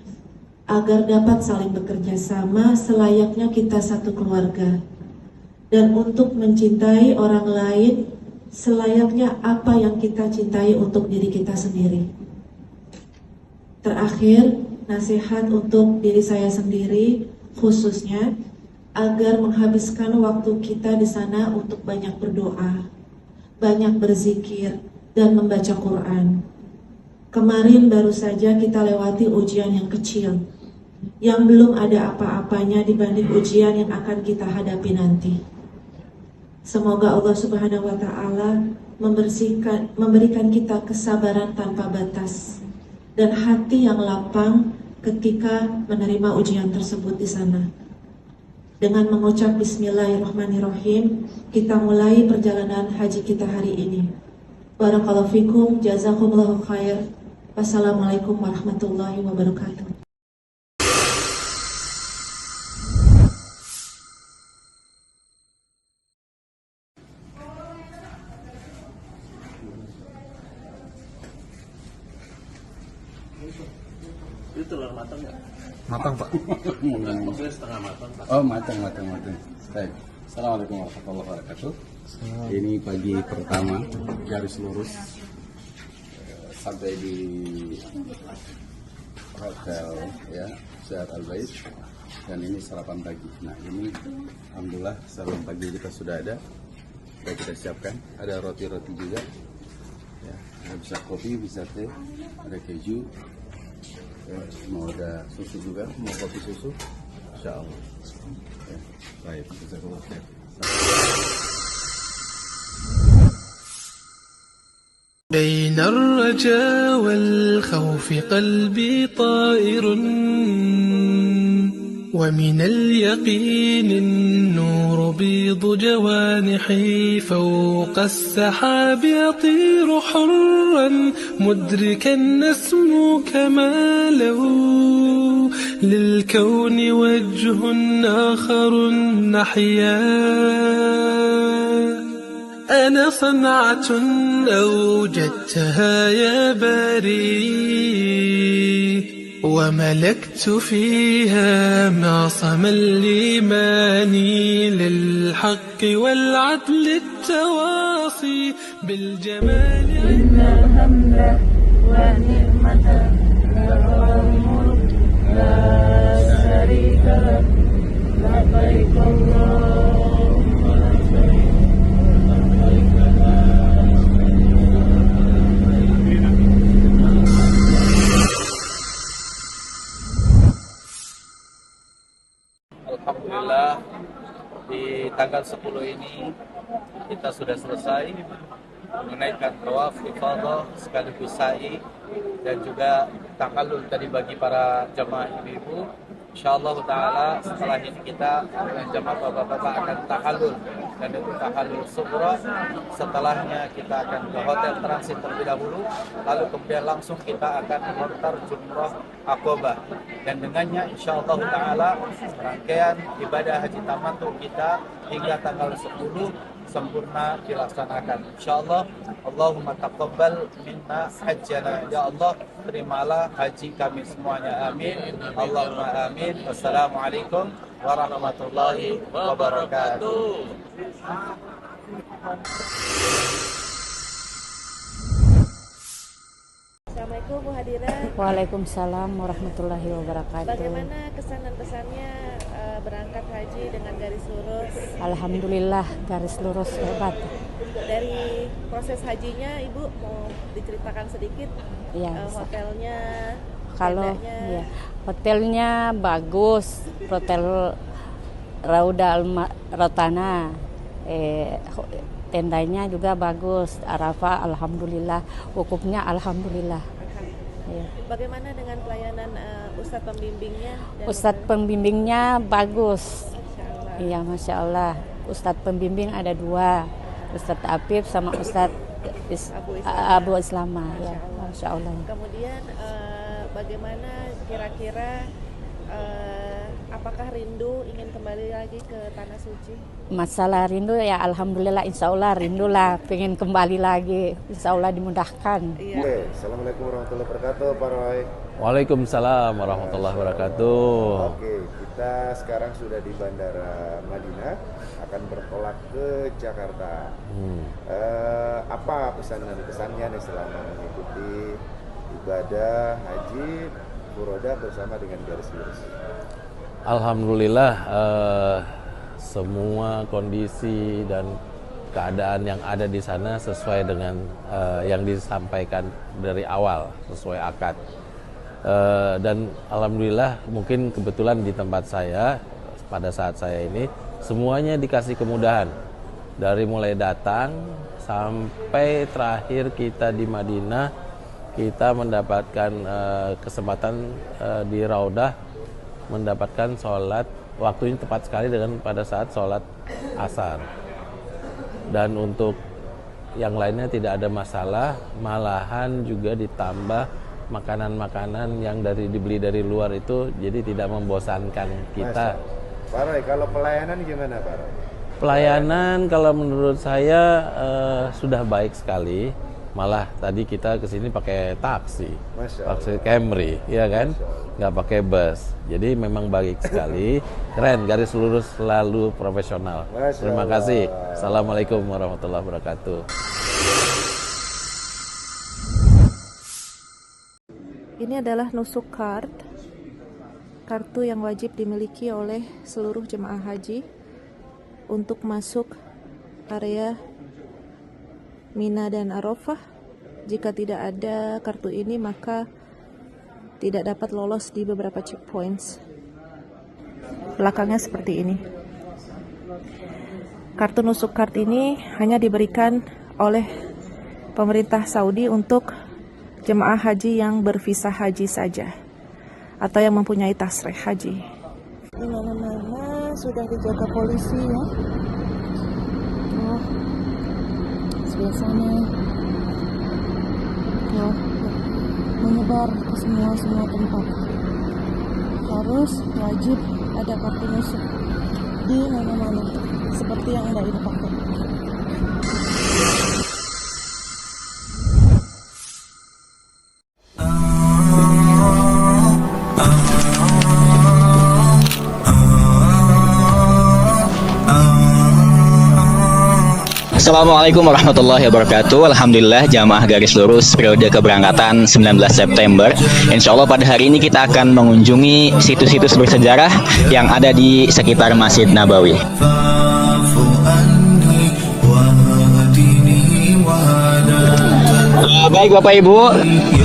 agar dapat saling bekerja sama selayaknya kita satu keluarga, dan untuk mencintai orang lain selayaknya apa yang kita cintai untuk diri kita sendiri. Terakhir, nasihat untuk diri saya sendiri khususnya agar menghabiskan waktu kita di sana untuk banyak berdoa, banyak berzikir dan membaca Quran. Kemarin baru saja kita lewati ujian yang kecil, yang belum ada apa-apanya dibanding ujian yang akan kita hadapi nanti. Semoga Allah Subhanahu wa taala memberikan kita kesabaran tanpa batas dan hati yang lapang ketika menerima ujian tersebut di sana. Dengan mengucap Bismillahirrahmanirrahim, kita mulai perjalanan haji kita hari ini. Barakallahu fikum, jazakumullahu khair. Wassalamualaikum warahmatullahi wabarakatuh. Itu telur matang nggak? Matang, Pak. Maksudnya setengah matang, Pak. Oh, matang. Baik. Assalamualaikum warahmatullahi wabarakatuh. Ini pagi pertama garis lurus sampai di hotel ya Syar Al-Bait, dan ini sarapan pagi. Nah ini alhamdulillah sarapan pagi kita sudah ada, sudah kita siapkan. Ada roti-roti juga ya, bisa kopi, bisa teh, ada keju ya, mau ada susu juga, mau kopi susu insya Allah ya. Baik, bisa keluar. بين الرجاء والخوف قلبي طائر ومن اليقين النور بيض جوانحي فوق السحاب يطير حرا مدركا نسمو كماله للكون وجه آخر نحيا أنا صنعة أوجدتها يا باري وملكت فيها معصم الإيمان للحق والعدل التواصي بالجمال إن الحمد والنعمة والملك لا شريك لك لبيك اللهم لبيك Alhamdulillah di tanggal 10 ini kita sudah selesai menunaikan tawaf ifadah sekaligus sa'i dan juga tahallul tadi bagi para jamaah ibu-ibu. Insyaallah taala setelah ini kita dengan jamaah bapak-bapak akan tahallul, dan itu tahallul sughra. Setelahnya kita akan ke hotel transit terlebih dahulu, lalu kemudian langsung kita akan melontar jumrah Aqabah, dan dengannya insyaallah taala rangkaian ibadah haji tamattu kita hingga tanggal 10 sempurna dilaksanakan insyaallah. Allahumma taqabbal minna hajjana, ya Allah terimalah haji kami semuanya, amin Allahumma amin. Wassalamualaikum warahmatullahi wabarakatuh. Assalamualaikum Bu Hadirat. Waalaikumsalam warahmatullahi wabarakatuh. Bagaimana kesan dan pesannya berangkat haji dengan garis lurus? Alhamdulillah garis lurus hebat. Dari proses hajinya Ibu mau diceritakan sedikit? Ya, hotelnya, kalau tendanya. ya, hotelnya bagus, Hotel Rauda Rotana, tendanya juga bagus, Arafah alhamdulillah, wukufnya alhamdulillah. Ya. Bagaimana dengan pelayanan Ustadz pembimbingnya? Ustadz pembimbingnya bagus. Iya, Masya Allah. Ustadz pembimbing ada 2, Ustadz Afif sama Ustadz Abu Islama. Ya, Masya Allah. Kemudian bagaimana kira-kira apakah rindu ingin kembali lagi ke Tanah Suci? Masalah rindu ya alhamdulillah, insya Allah rindulah, pengen kembali lagi, insya Allah dimudahkan. Iya. Assalamualaikum warahmatullahi wabarakatuh Pak Roy. Waalaikumsalam warahmatullahi wabarakatuh. Oke, kita sekarang sudah di Bandara Madinah, akan bertolak ke Jakarta. Apa pesan dan kesannya nih selama mengikuti ibadah haji Furoda bersama dengan garis lurus? Alhamdulillah semua kondisi dan keadaan yang ada di sana sesuai dengan yang disampaikan dari awal, sesuai akad. Dan alhamdulillah mungkin kebetulan di tempat saya pada saat saya ini semuanya dikasih kemudahan, dari mulai datang sampai terakhir kita di Madinah, kita mendapatkan kesempatan di Raudah mendapatkan sholat, waktunya tepat sekali dengan pada saat sholat asar. Dan untuk yang lainnya tidak ada masalah, malahan juga ditambah makanan-makanan yang dibeli dari luar itu, jadi tidak membosankan kita. Pak Roy, kalau pelayanan gimana Pak Roy? Pelayanan kalau menurut saya sudah baik sekali. Malah tadi kita kesini pakai taksi Camry, ya kan? Nggak pakai bus. Jadi memang baik sekali. Keren, garis lurus selalu profesional. Terima kasih. Assalamualaikum warahmatullahi wabarakatuh. Ini adalah nusuk card, kartu yang wajib dimiliki oleh seluruh jemaah haji untuk masuk area Mina dan Arafah. Jika tidak ada kartu ini, maka tidak dapat lolos di beberapa checkpoints. Belakangnya seperti ini. Kartu nusuk card ini hanya diberikan oleh pemerintah Saudi untuk jemaah haji yang bervisa haji saja atau yang mempunyai tasrih haji. Di mana-mana sudah dijaga polisi ya. Sebelah sana menyebar ke semua tempat. Harus wajib ada kartu nusuk di mana-mana seperti yang Anda ini pakai. Assalamualaikum warahmatullahi wabarakatuh. Alhamdulillah jamaah garis lurus periode keberangkatan 19 September. Insya Allah pada hari ini kita akan mengunjungi situs-situs bersejarah yang ada di sekitar Masjid Nabawi. Baik Bapak Ibu,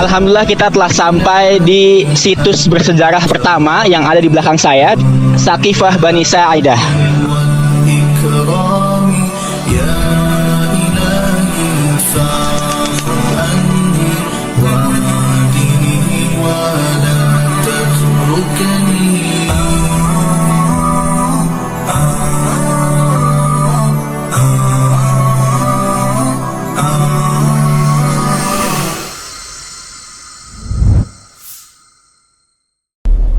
alhamdulillah kita telah sampai di situs bersejarah pertama yang ada di belakang saya, Saqifah Bani Sa'idah.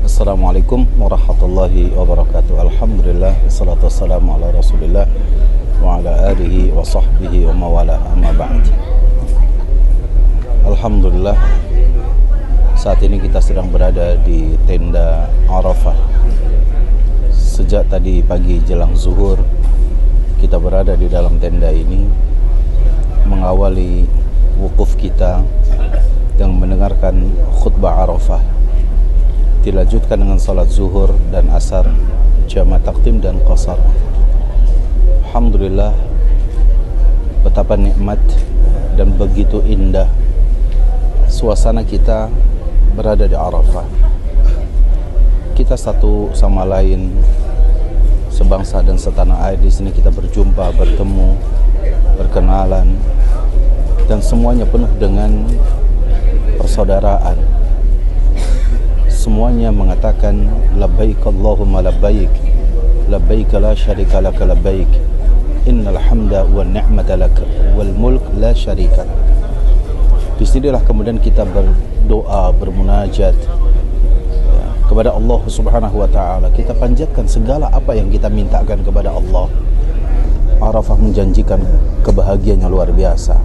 Assalamualaikum warahmatullahi wabarakatuh. Alhamdulillah, wassalatu wassalamu ala rasulillah wa ala alihi wa sahbihi wa mawala, amma ba'd. Alhamdulillah, saat ini kita sedang berada di tenda Arafah. Sejak tadi pagi jelang zuhur, kita berada di dalam tenda ini mengawali wukuf kita dan mendengarkan khutbah Arafah. Dilanjutkan dengan salat zuhur dan asar, jama' takdim dan qasar. Alhamdulillah, betapa nikmat dan begitu indah suasana kita berada di Arafah. Kita satu sama lain, sebangsa dan setanah air, di sini kita berjumpa, bertemu, berkenalan, dan semuanya penuh dengan persaudaraan. Semuanya mengatakan labbaik Allahumma labbaik, labbaik la syarika lak labbaik, innal hamda wan ni'mata lak wal mulk la syarika. Disinilah kemudian kita berdoa, bermunajat kepada Allah Subhanahu wa taala. Kita panjatkan segala apa yang kita mintakan kepada Allah. Arafah menjanjikan kebahagiaan yang luar biasa.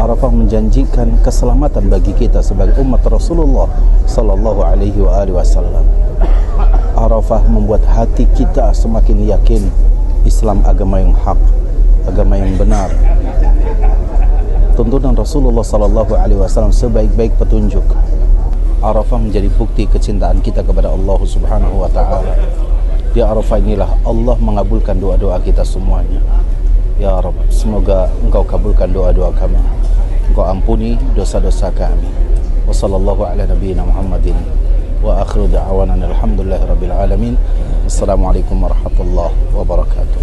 Arafah menjanjikan keselamatan bagi kita sebagai umat Rasulullah sallallahu alaihi wasallam. Arafah membuat hati kita semakin yakin Islam agama yang hak, agama yang benar. Tuntunan Rasulullah sallallahu alaihi wasallam sebaik-baik petunjuk. Arafah menjadi bukti kecintaan kita kepada Allah Subhanahu wa taala. Di Arafah inilah Allah mengabulkan doa-doa kita semuanya. Ya Rabb, semoga Engkau kabulkan doa-doa kami. Engkau ampuni dosa-dosa kami. Wa sallallahu ala nabiyyina Muhammadin wa akhiru da'wana alhamdulillahi rabbil alamin. Assalamualaikum warahmatullahi wabarakatuh.